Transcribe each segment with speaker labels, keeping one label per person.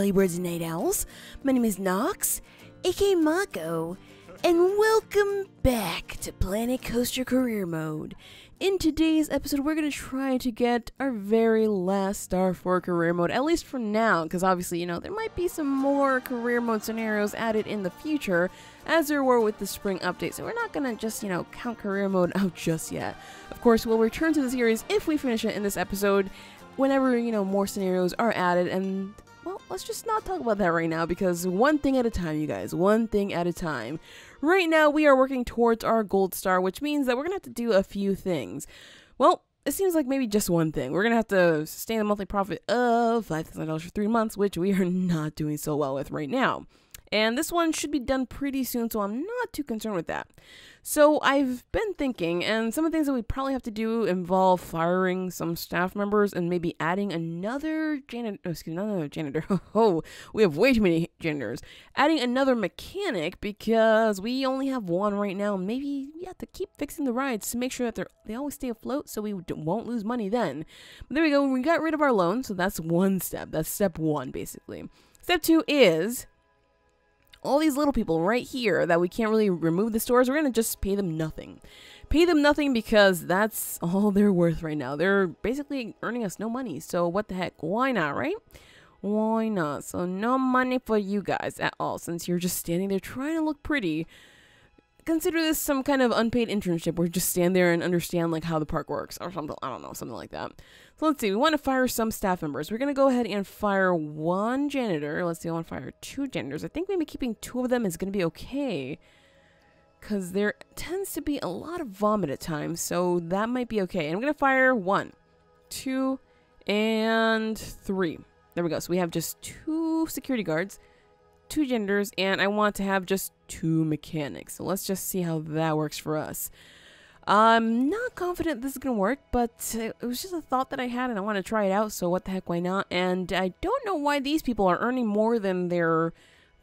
Speaker 1: early birds and night owls. My name is Nox, aka Mako, and welcome back to Planet Coaster Career Mode. In today's episode, we're going to try to get our very last star for Career Mode, at least for now, because obviously, you know, there might be some more Career Mode scenarios added in the future, as there were with the spring update, so we're not going to just, you know, count Career Mode out just yet. Of course, we'll return to the series if we finish it in this episode, whenever, you know, more scenarios are added, and, well, let's just not talk about that right now, because one thing at a time, you guys, one thing at a time. Right now, we are working towards our gold star, which means that we're going to have to do a few things. Well, it seems like maybe just one thing. We're going to have to sustain a monthly profit of $5,000 for 3 months, which we are not doing so well with right now. And this one should be done pretty soon, so I'm not too concerned with that. So I've been thinking, and some of the things that we probably have to do involve firing some staff members and maybe adding another janitor. Oh, excuse me, not another janitor. Oh, we have way too many janitors. Adding another mechanic because we only have one right now. Maybe we have to keep fixing the rides to make sure that they always stay afloat, so we won't lose money then. But there we go. We got rid of our loan, so that's one step. That's step one, basically. Step two is all these little people right here that we can't really remove the stores, we're going to just pay them nothing. Pay them nothing because that's all they're worth right now. They're basically earning us no money. So what the heck? Why not, right? Why not? So no money for you guys at all, since you're just standing there trying to look pretty. Consider this some kind of unpaid internship where you just stand there and understand like how the park works or something. I don't know, something like that. So let's see. We want to fire some staff members. We're going to go ahead and fire one janitor. Let's see. I want to fire 2 janitors. I think maybe keeping 2 of them is going to be okay, because there tends to be a lot of vomit at times. So that might be okay. And I'm going to fire 1, 2, and 3. There we go. So we have just 2 security guards, 2 janitors, and I want to have just 2 mechanics. So let's just see how that works for us. I'm not confident this is going to work, but it was just a thought that I had and I want to try it out, so what the heck, why not? And I don't know why these people are earning more than their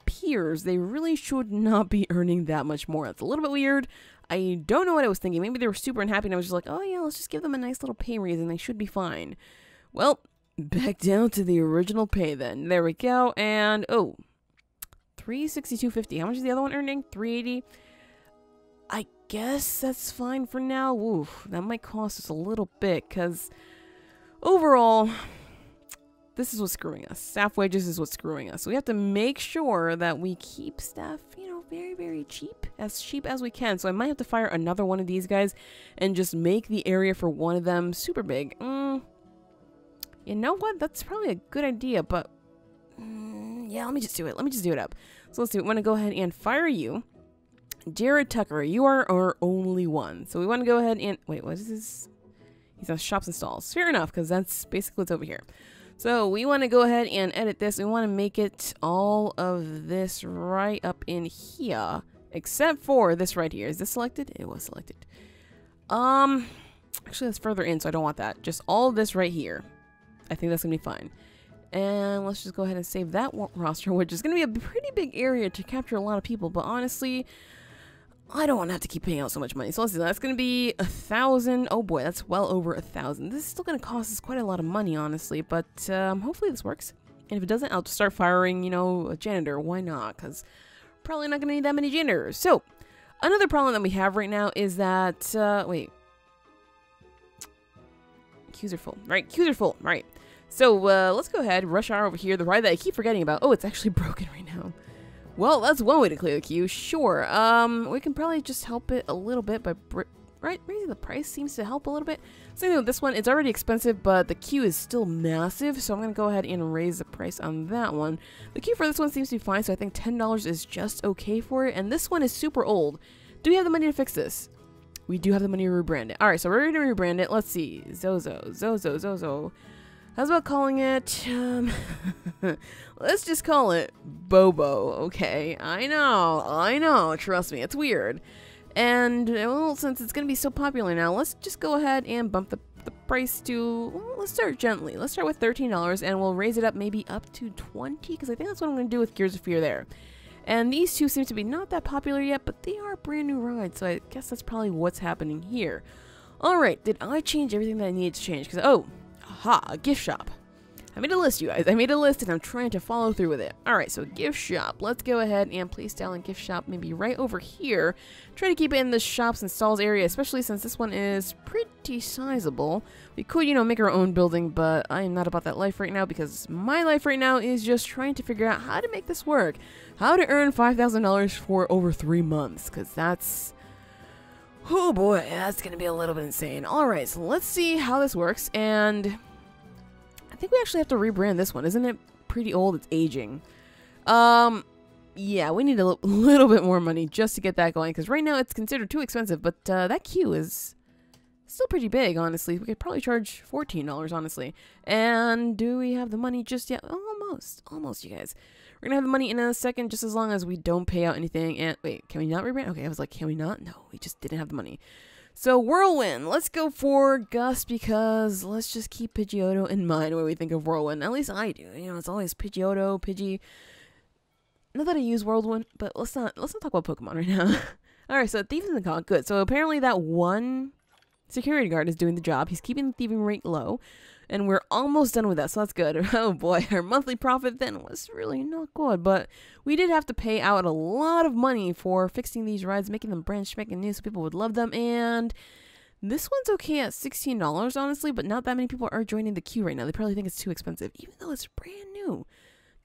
Speaker 1: peers. They really should not be earning that much more. That's a little bit weird. I don't know what I was thinking. Maybe they were super unhappy and I was just like, oh yeah, let's just give them a nice little pay raise and they should be fine. Well, back down to the original pay then. There we go, and oh, $362.50. How much is the other one earning? $380. I guess that's fine for now. Oof, that might cost us a little bit, because overall, this is what's screwing us. Staff wages is what's screwing us. So we have to make sure that we keep staff, you know, very, very cheap as we can. So I might have to fire another one of these guys and just make the area for one of them super big. You know what? That's probably a good idea, but yeah, let me just do it. Let me just do it up. So let's do it. We want to go ahead and fire you. Jared Tucker, you are our only one. So we want to go ahead and wait, what is this? He says shops and stalls. Fair enough, because that's basically what's over here. So we want to go ahead and edit this. We want to make it all of this right up in here, except for this right here. Is this selected? It was selected. Actually, that's further in, so I don't want that. Just all of this right here. I think that's gonna be fine. And let's just go ahead and save that roster, which is gonna be a pretty big area to capture a lot of people. But honestly, I don't want to have to keep paying out so much money. So let's see, that's going to be 1,000. Oh boy, that's well over 1,000. This is still going to cost us quite a lot of money, honestly. But hopefully this works. And if it doesn't, I'll just start firing, you know, a janitor. Why not? Because probably not going to need that many janitors. So another problem that we have right now is that, wait. Queues are full. Right, queues are full. Right. So let's go ahead. Rush hour over here. The ride that I keep forgetting about. Oh, it's actually broken right now. Well, that's one way to clear the queue, sure. We can probably just help it a little bit by, raising the price seems to help a little bit. So with this one, it's already expensive, but the queue is still massive, so I'm going to go ahead and raise the price on that one. The queue for this one seems to be fine, so I think $10 is just okay for it, and this one is super old. Do we have the money to fix this? We do have the money to rebrand it. Alright, so we're going to rebrand it. Let's see. Zozo. How's about calling it, let's just call it Bobo, okay? I know, trust me, it's weird. And, well, since it's gonna be so popular now, let's just go ahead and bump the price to, well, let's start gently. Let's start with $13, and we'll raise it up maybe up to $20, because I think that's what I'm gonna do with Gears of Fear there. And these two seem to be not that popular yet, but they are brand new rides, so I guess that's probably what's happening here. Alright, did I change everything that I needed to change? Because, oh, aha, a gift shop. I made a list, you guys. I made a list, and I'm trying to follow through with it. Alright, so gift shop. Let's go ahead and place down a gift shop maybe right over here. Try to keep it in the shops and stalls area, especially since this one is pretty sizable. We could, you know, make our own building, but I am not about that life right now because my life right now is just trying to figure out how to make this work. How to earn $5,000 for over 3 months, because that's... oh boy, that's going to be a little bit insane. Alright, so let's see how this works, and... I think we actually have to rebrand this one. Isn't it pretty old? It's aging. Yeah, we need a little bit more money just to get that going, because right now it's considered too expensive, but that queue is still pretty big, honestly. We could probably charge $14, honestly. And do we have the money just yet? Almost, you guys. We're gonna have the money in a second, just as long as we don't pay out anything. And wait, can we not rebrand? Okay, I was like, can we not? No, we just didn't have the money. So, Whirlwind. Let's go for Gus, because let's just keep Pidgeotto in mind when we think of Whirlwind. At least I do. You know, it's always Pidgeotto, Pidgey. Not that I use Whirlwind, but let's not talk about Pokemon right now. Alright, so Thief in the Cog. Good. So, apparently that one security guard is doing the job. He's keeping the thieving rate low. And we're almost done with that, so that's good. Oh boy, our monthly profit then was really not good. But we did have to pay out a lot of money for fixing these rides, making them brand spanking new so people would love them. And this one's okay at $16, honestly, but not that many people are joining the queue right now. They probably think it's too expensive, even though it's brand new.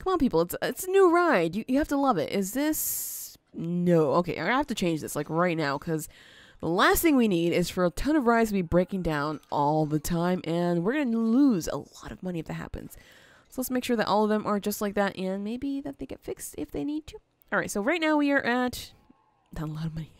Speaker 1: Come on, people, it's a new ride. You have to love it. Is this... no. Okay, I have to change this, like, right now, because... the last thing we need is for a ton of rides to be breaking down all the time, and we're going to lose a lot of money if that happens. So let's make sure that all of them are just like that, and maybe that they get fixed if they need to. Alright, so right now we are at... not a lot of money.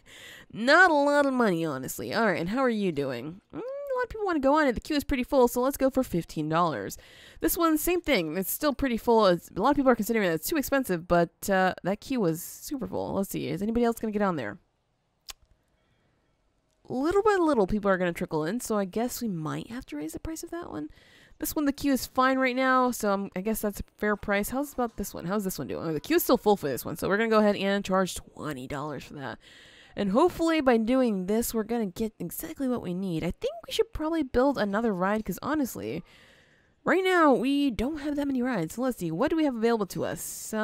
Speaker 1: Not a lot of money, honestly. Alright, and how are you doing? A lot of people want to go on it. The queue is pretty full, so let's go for $15. This one, same thing. It's still pretty full. A lot of people are considering that it's too expensive, but that queue was super full. Let's see. Is anybody else going to get on there? Little by little, people are going to trickle in, so I guess we might have to raise the price of that one. This one, the queue is fine right now, so I guess that's a fair price. How's about this one? How's this one doing? Oh, the queue is still full for this one, so we're going to go ahead and charge $20 for that. And hopefully, by doing this, we're going to get exactly what we need. I think we should probably build another ride, because honestly, right now, we don't have that many rides. So let's see, what do we have available to us?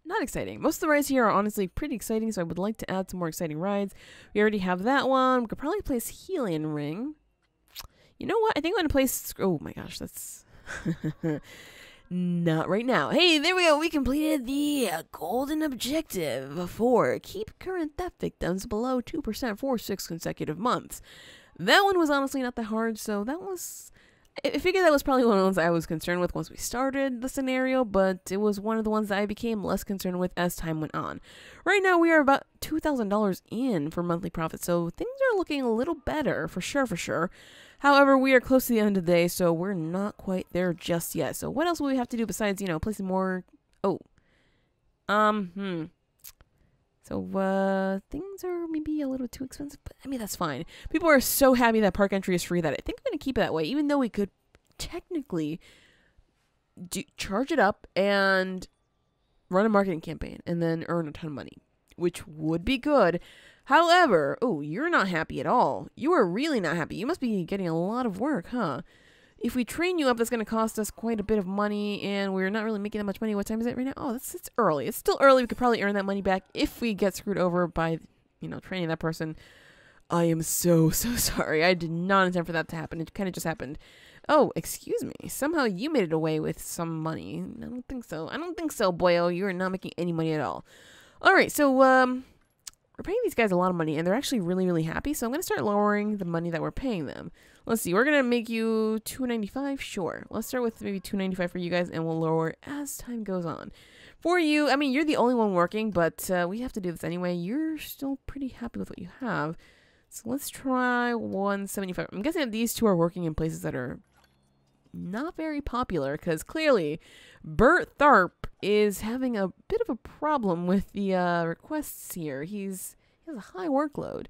Speaker 1: Not exciting. Most of the rides here are honestly pretty exciting, so I would like to add some more exciting rides. We already have that one. We could probably place Helion Ring. You know what? I think I'm going to place... oh my gosh, that's... not right now. Hey, there we go. We completed the golden objective for keep current theft victims below 2% for 6 consecutive months. That one was honestly not that hard, so that was... I figured that was probably one of the ones I was concerned with once we started the scenario, but it was one of the ones that I became less concerned with as time went on. Right now, we are about $2,000 in for monthly profit, so things are looking a little better, for sure. However, we are close to the end of the day, so we're not quite there just yet. So what else will we have to do besides, you know, placing more... oh. So, things are maybe a little too expensive, but I mean, that's fine. People are so happy that park entry is free that I think I'm going to keep it that way, even though we could technically charge it up and run a marketing campaign and then earn a ton of money, which would be good. However, oh, you're not happy at all. You are really not happy. You must be getting a lot of work, huh? If we train you up, that's going to cost us quite a bit of money, and we're not really making that much money. What time is it right now? Oh, it's early. It's still early. We could probably earn that money back if we get screwed over by, you know, training that person. I am so sorry. I did not intend for that to happen. It kind of just happened. Oh, excuse me. Somehow you made it away with some money. I don't think so. I don't think so, boyo. You are not making any money at all. All right, so, we're paying these guys a lot of money, and they're actually really happy, so I'm going to start lowering the money that we're paying them. Let's see, we're going to make you $2.95, sure. Let's start with maybe $2.95 for you guys, and we'll lower as time goes on. For you, I mean, you're the only one working, but we have to do this anyway. You're still pretty happy with what you have. So let's try $1.75. I'm guessing that these two are working in places that are not very popular, because clearly Bert Tharp is having a bit of a problem with the requests here. He has a high workload.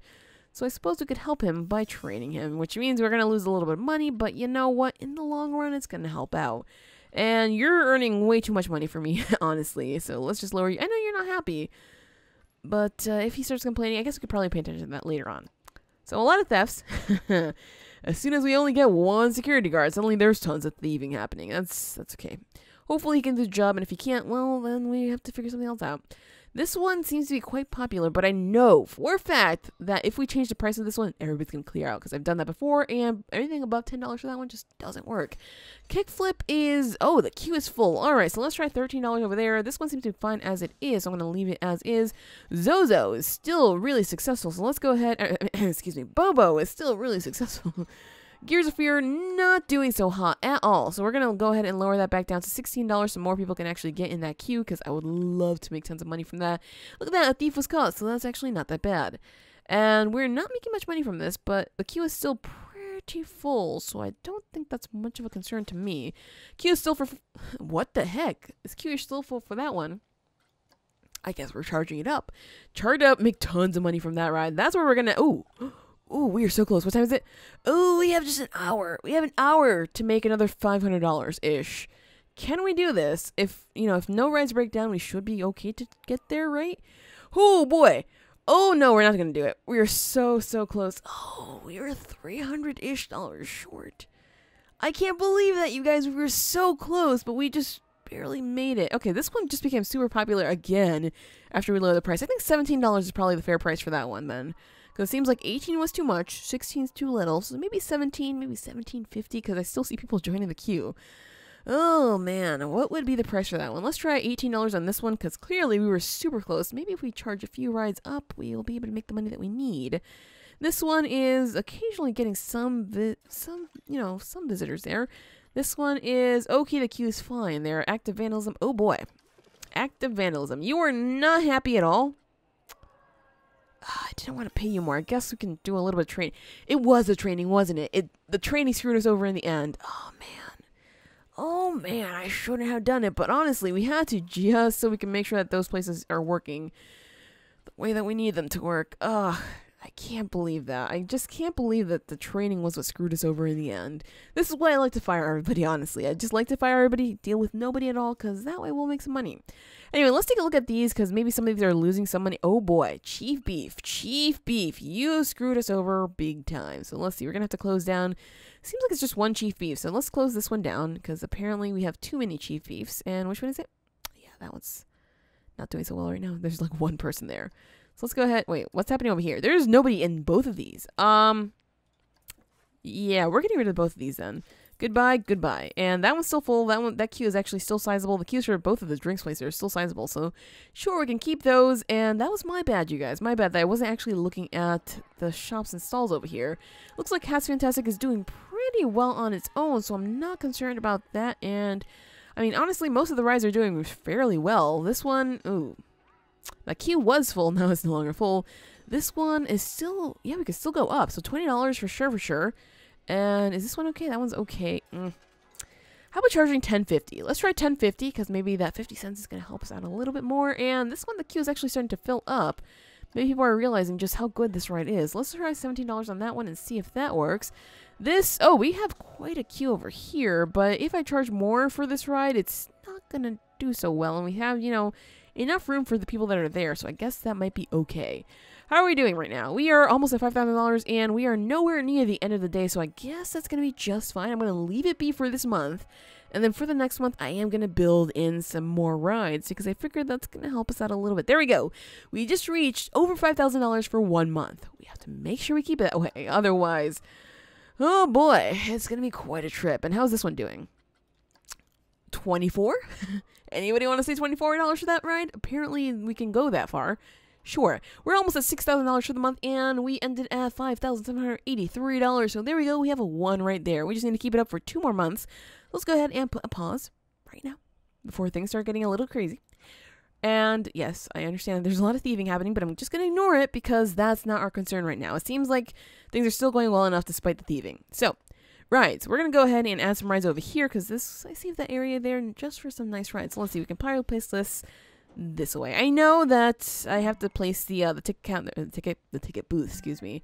Speaker 1: So I suppose we could help him by training him, which means we're going to lose a little bit of money, but you know what? In the long run, it's going to help out. And you're earning way too much money for me, honestly. So let's just lower you. I know you're not happy, but if he starts complaining, I guess we could probably pay attention to that later on. So a lot of thefts. As soon as we only get one security guard, suddenly there's tons of thieving happening. That's okay. Hopefully he can do the job, and if he can't, well, then we have to figure something else out. This one seems to be quite popular, but I know for a fact that if we change the price of this one, everybody's going to clear out, because I've done that before, and anything above $10 for that one just doesn't work. Kickflip is, oh, the queue is full. All right, so let's try $13 over there. This one seems to be fine as it is, so I'm going to leave it as is. Zozo is still really successful, so let's go ahead, excuse me, Bobo is still really successful. Gears of Fear not doing so hot at all. So we're going to go ahead and lower that back down to $16 so more people can actually get in that queue, because I would love to make tons of money from that. Look at that, a thief was caught, so that's actually not that bad. And we're not making much money from this, but the queue is still pretty full, so I don't think that's much of a concern to me. Queue is still for... What the heck? Is queue still full for that one? I guess we're charging it up. Charge up, make tons of money from that ride. That's where we're going to... Ooh, we are so close. What time is it? Oh, we have just an hour. We have an hour to make another $500-ish. Can we do this? If no rides break down, we should be okay to get there, right? Oh, boy. Oh, no, we're not going to do it. We are so close. Oh, we are $300-ish short. I can't believe that, you guys. We were so close, but we just barely made it. Okay, this one just became super popular again after we lowered the price. I think $17 is probably the fair price for that one, then. Because it seems like 18 was too much, 16 is too little, so maybe 17, maybe 17.50, because I still see people joining the queue. Oh, man, what would be the price for that one? Let's try $18 on this one, because clearly we were super close. Maybe if we charge a few rides up, we'll be able to make the money that we need. This one is occasionally getting some visitors there. This one is, okay, the queue is fine. There, active vandalism. Oh, boy. Active vandalism. You are not happy at all? I didn't want to pay you more. I guess we can do a little bit of training. It was a training, wasn't it? The training screwed us over in the end. Oh, man. Oh, man. I shouldn't have done it. But honestly, we had to just so we can make sure that those places are working the way that we need them to work. Ugh. I can't believe that. I just can't believe that the training was what screwed us over in the end. This is why I like to fire everybody, honestly. I just like to fire everybody, deal with nobody at all, because that way we'll make some money. Anyway, let's take a look at these, because maybe some of these are losing some money. Oh boy, Chief Beef. Chief Beef, you screwed us over big time. So let's see, we're going to have to close down. Seems like it's just one Chief Beef, so let's close this one down, because apparently we have too many Chief Beefs. And which one is it? Yeah, that one's not doing so well right now. There's like one person there. So let's go ahead. Wait, what's happening over here? There's nobody in both of these. Yeah, we're getting rid of both of these then. Goodbye, goodbye. And that one's still full. That queue is actually still sizable. The queues for both of the drinks places are still sizable. So sure, we can keep those. And that was my bad, you guys. My bad that I wasn't actually looking at the shops and stalls over here. Looks like Hats Fantastic is doing pretty well on its own, so I'm not concerned about that. And I mean, honestly, most of the rides are doing fairly well. This one, ooh. That queue was full, now it's no longer full. This one is still, yeah, we could still go up. So $20 for sure. And is this one okay? That one's okay. How about charging $10.50? Let's try $10.50, because maybe that 50 cents is going to help us out a little bit more. And this one, the queue is actually starting to fill up. Maybe people are realizing just how good this ride is. Let's try $17 on that one and see if that works. This, oh, we have quite a queue over here, but if I charge more for this ride, it's not going to do so well. And we have, enough room for the people that are there, so I guess that might be okay. How are we doing right now? We are almost at $5,000, and we are nowhere near the end of the day, so I guess that's going to be just fine. I'm going to leave it be for this month, and then for the next month, I am going to build in some more rides, because I figured that's going to help us out a little bit. There we go. We just reached over $5,000 for 1 month. We have to make sure we keep it that way, otherwise, oh boy, it's going to be quite a trip. And how's this one doing? 24? Anybody want to say $24 for that ride? Apparently, we can go that far. Sure. We're almost at $6,000 for the month, and we ended at $5,783. So there we go. We have a 1 right there. We just need to keep it up for 2 more months. Let's go ahead and put a pause right now before things start getting a little crazy. And yes, I understand there's a lot of thieving happening, but I'm just going to ignore it because that's not our concern right now. It seems like things are still going well enough despite the thieving. So, rides. We're going to go ahead and add some rides over here because I saved that area there just for some nice rides. So let's see. We can probably place this away. I know that I have to place the ticket booth, excuse me,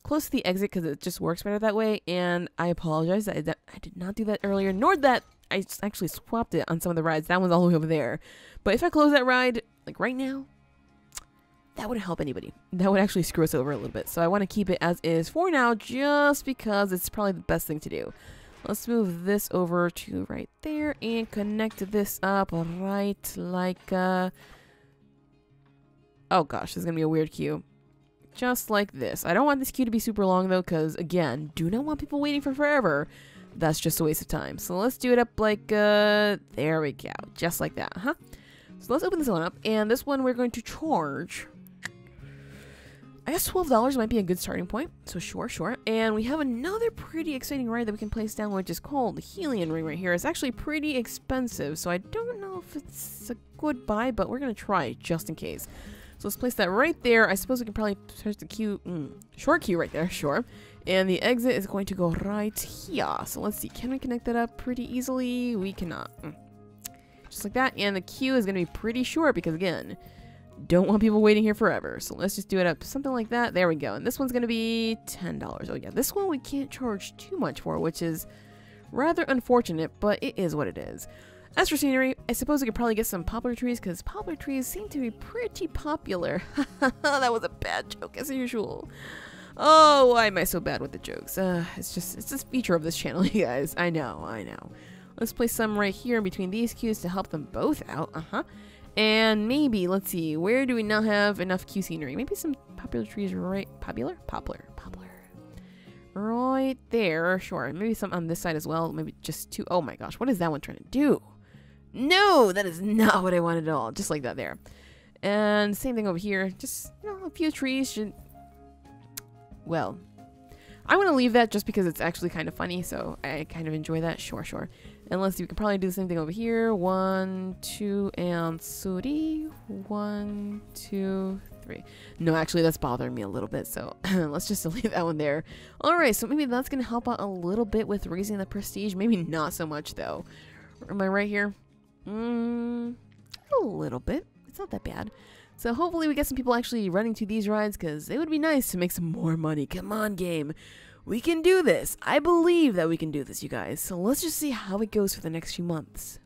Speaker 1: close to the exit because it just works better that way. And I apologize that I did not do that earlier, nor that I actually swapped it on some of the rides. That one's all the way over there. But if I close that ride, like right now, that wouldn't help anybody. That would actually screw us over a little bit. So I want to keep it as is for now, just because it's probably the best thing to do. Let's move this over to right there and connect this up right like, oh gosh, this is going to be a weird queue. Just like this. I don't want this queue to be super long though, because again, do not want people waiting for forever. That's just a waste of time. So let's do it up like, there we go. Just like that, huh? So let's open this one up, and this one we're going to charge, I guess $12 might be a good starting point. So sure. And we have another pretty exciting ride that we can place down, which is called the Helium Ring right here. It's actually pretty expensive, so I don't know if it's a good buy, but we're going to try it just in case. So let's place that right there. I suppose we can probably search the queue, short queue right there, sure. And the exit is going to go right here. So let's see, can we connect that up pretty easily? We cannot. Just like that. And the queue is going to be pretty short because, again, don't want people waiting here forever. So let's just do it up something like that. There we go. And this one's going to be $10. Oh yeah, this one we can't charge too much for, which is rather unfortunate, but it is what it is. As for scenery, I suppose we could probably get some poplar trees, because poplar trees seem to be pretty popular. That was a bad joke, as usual. Oh, why am I so bad with the jokes? It's just a feature of this channel, you guys. I know. Let's place some right here in between these queues to help them both out. And maybe, let's see, where do we not have enough queue scenery? Maybe some popular trees right... Poplar. Right there, sure. Maybe some on this side as well. Maybe just two. Oh my gosh, what is that one trying to do? No, that is not what I wanted at all. Just like that there. And same thing over here. Just, a few trees should... Well, I want to leave that just because it's actually kind of funny, so I kind of enjoy that. Sure. And let's see, we can probably do the same thing over here. 1, 2, and 3. 1, 2, 3. No, actually, that's bothering me a little bit, so let's just leave that one there. Alright, so maybe that's going to help out a little bit with raising the prestige. Maybe not so much, though. Am I right here? A little bit. It's not that bad. So hopefully we get some people actually running to these rides, because it would be nice to make some more money. Come on, game. We can do this. I believe that we can do this, you guys. So let's just see how it goes for the next few months.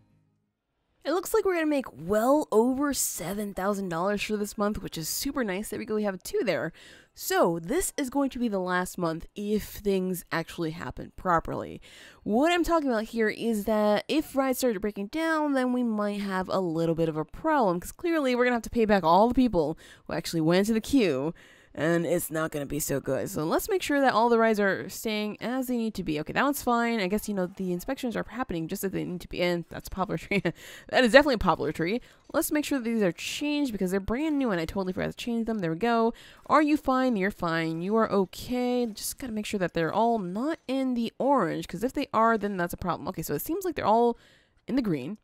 Speaker 1: It looks like we're going to make well over $7,000 for this month, which is super nice. There we go. We have 2 there. So this is going to be the last month if things actually happen properly. What I'm talking about here is that if rides started breaking down, then we might have a little bit of a problem, because clearly we're going to have to pay back all the people who actually went to the queue. And it's not going to be so good. So let's make sure that all the rides are staying as they need to be. Okay, that one's fine. I guess, the inspections are happening just as they need to be. And that's a poplar tree. That is definitely a poplar tree. Let's make sure that these are changed because they're brand new and I totally forgot to change them. There we go. Are you fine? You're fine. You are okay. Just got to make sure that they're all not in the orange, because if they are, then that's a problem. Okay, so it seems like they're all in the green.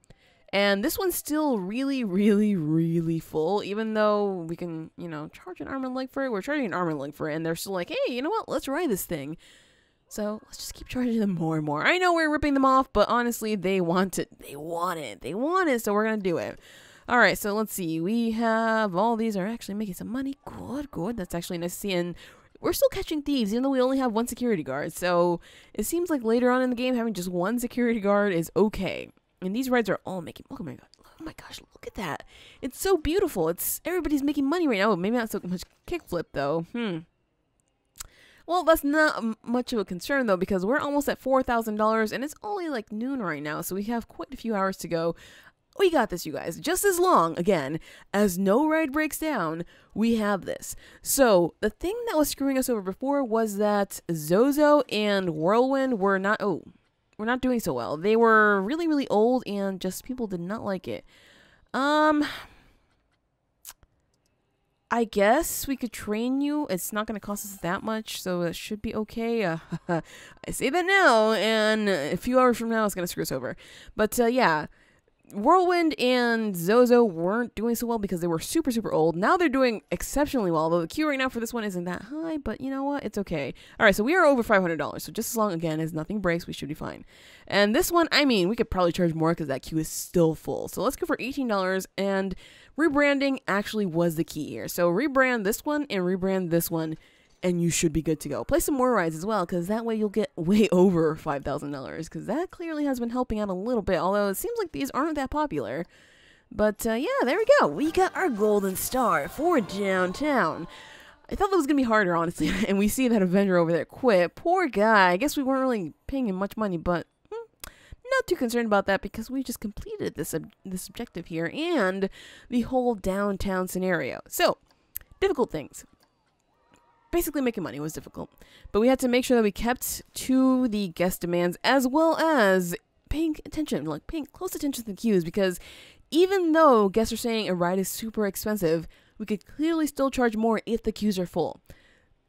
Speaker 1: And this one's still really full, even though we can, charge an arm and leg for it. We're charging an arm and leg for it, and they're still like, hey, you know what? Let's ride this thing. So let's just keep charging them more and more. I know we're ripping them off, but honestly, they want it. They want it, so we're going to do it. All right, so let's see. We have all these are actually making some money. Good. That's actually nice to see. And we're still catching thieves, even though we only have 1 security guard. So it seems like later on in the game, having just 1 security guard is okay. And these rides are all making... Oh my gosh, look at that. It's so beautiful. Everybody's making money right now. Maybe not so much kickflip, though. Well, that's not much of a concern, though, because we're almost at $4,000, and it's only like noon right now, so we have quite a few hours to go. We got this, you guys. Just as long, again, as no ride breaks down, we have this. So, the thing that was screwing us over before was that Zozo and Whirlwind were not... we're not doing so well. They were really old and just people did not like it. I guess we could train you. It's not going to cost us that much, so it should be okay. I say that now, and a few hours from now it's going to screw us over. But yeah, Whirlwind and Zozo weren't doing so well because they were super old. Now they're doing exceptionally well, though the queue right now for this one isn't that high, but you know what? It's okay. All right, so we are over $500, so just as long, again, as nothing breaks, we should be fine. And this one, I mean, we could probably charge more because that queue is still full. So let's go for $18, and rebranding actually was the key here. So rebrand this one and rebrand this one, and you should be good to go. Play some more rides as well, because that way you'll get way over $5,000, because that clearly has been helping out a little bit, although it seems like these aren't that popular. But yeah, there we go. We got our golden star for downtown. I thought that was going to be harder, honestly, and we see that Avenger over there quit. Poor guy. I guess we weren't really paying him much money, but not too concerned about that because we just completed this objective here and the whole downtown scenario. So, difficult things. Basically, making money was difficult, but we had to make sure that we kept to the guest demands as well as paying attention, like paying close attention to the queues, because even though guests are saying a ride is super expensive, we could clearly still charge more if the queues are full.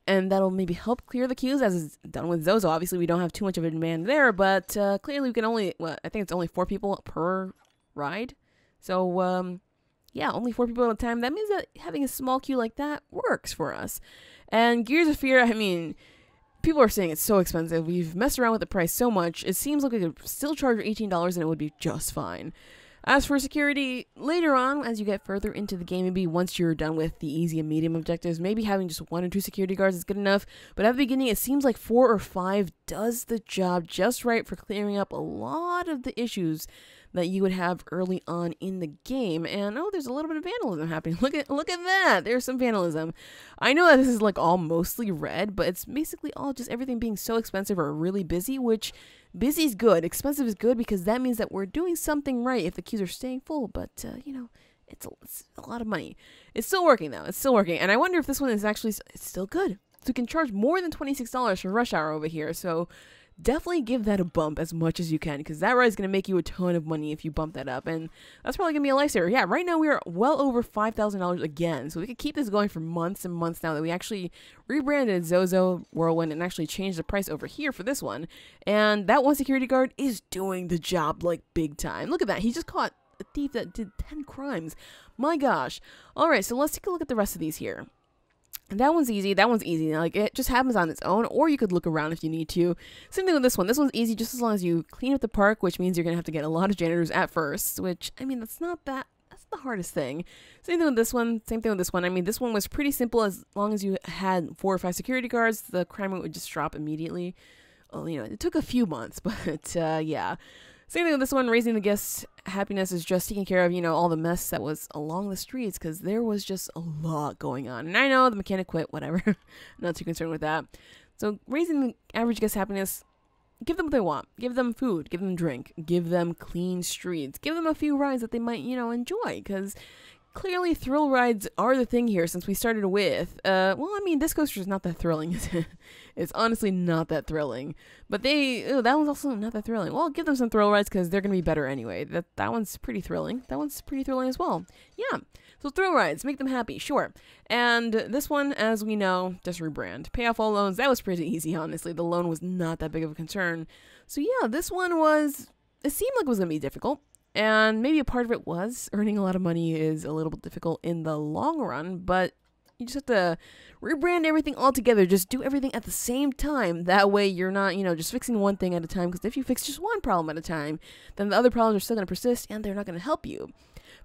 Speaker 1: And that'll maybe help clear the queues, as is done with Zozo. Obviously, we don't have too much of a demand there, but clearly we can only, I think it's only 4 people per ride. So, yeah, only 4 people at a time. That means that having a small queue like that works for us. And Gears of Fear, I mean, people are saying it's so expensive. We've messed around with the price so much. It seems like we could still charge $18 and it would be just fine. As for security, later on, as you get further into the game, maybe once you're done with the easy and medium objectives, maybe having just 1 or 2 security guards is good enough. But at the beginning, it seems like 4 or 5 does the job just right for clearing up a lot of the issues that you would have early on in the game. And oh, there's a little bit of vandalism happening. Look at that. There's some vandalism. I know that this is like all mostly red, but it's basically all just everything being so expensive or really busy, which busy is good. Expensive is good because that means that we're doing something right if the queues are staying full. But, you know, it's a lot of money. It's still working, though. It's still working. And I wonder if this one is actually it's still good. So we can charge more than $26 for rush hour over here. So definitely give that a bump as much as you can, because that ride is going to make you a ton of money if you bump that up. And that's probably going to be a lifesaver. Yeah, right now we are well over $5,000 again. So we could keep this going for months and months now that we actually rebranded Zozo Whirlwind and actually changed the price over here for this one. And that one security guard is doing the job like big time. Look at that. He just caught a thief that did 10 crimes. My gosh. All right, so let's take a look at the rest of these here. And that one's easy. That one's easy. Like, it just happens on its own, or you could look around if you need to. Same thing with this one. This one's easy just as long as you clean up the park, which means you're going to have to get a lot of janitors at first, which, I mean, that's the hardest thing. Same thing with this one. Same thing with this one. I mean, this one was pretty simple. As long as you had 4 or 5 security guards, the crime rate would just drop immediately. Well, you know, it took a few months, but, yeah. Same thing with this one. Raising the guests' happiness is just taking care of, you know, all the mess that was along the streets, because there was just a lot going on. And I know the mechanic quit, whatever. Not too concerned with that. So raising the average guest happiness, give them what they want. Give them food. Give them drink. Give them clean streets. Give them a few rides that they might, you know, enjoy, because clearly thrill rides are the thing here since we started with, well, I mean, this coaster is not that thrilling, is it? It's honestly not that thrilling. But that one's also not that thrilling. Well, give them some thrill rides because they're going to be better anyway. That one's pretty thrilling. That one's pretty thrilling as well. Yeah. So thrill rides, make them happy, sure. And this one, as we know, just rebrand. Pay off all loans. That was pretty easy, honestly. The loan was not that big of a concern. So yeah, this one it seemed like it was going to be difficult. And maybe a part of it was earning a lot of money is a little bit difficult in the long run, but you just have to rebrand everything all together. Just do everything at the same time. That way you're not, you know, just fixing one thing at a time, because if you fix just one problem at a time, then the other problems are still going to persist and they're not going to help you.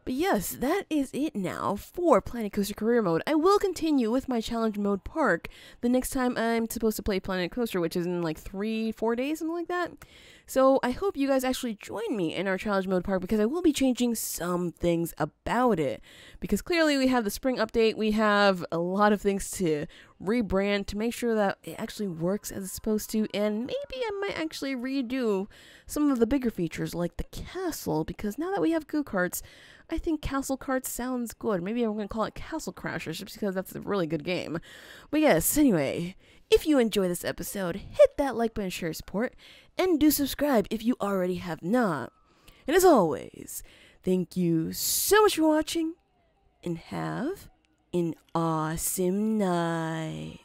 Speaker 1: But yes, that is it now for Planet Coaster Career Mode. I will continue with my Challenge Mode Park the next time I'm supposed to play Planet Coaster, which is in like 3-4 days, something like that. So I hope you guys actually join me in our Challenge Mode Park, because I will be changing some things about it. Because clearly we have the spring update, we have a lot of things to rebrand to make sure that it actually works as it's supposed to, and maybe I might actually redo some of the bigger features like the castle, because now that we have go-karts, I think Castle Karts sounds good. Maybe I'm going to call it Castle Crashers just because that's a really good game. But yes, anyway, if you enjoy this episode, hit that like button, share support, and do subscribe if you already have not. And as always, thank you so much for watching, and have an awesome night.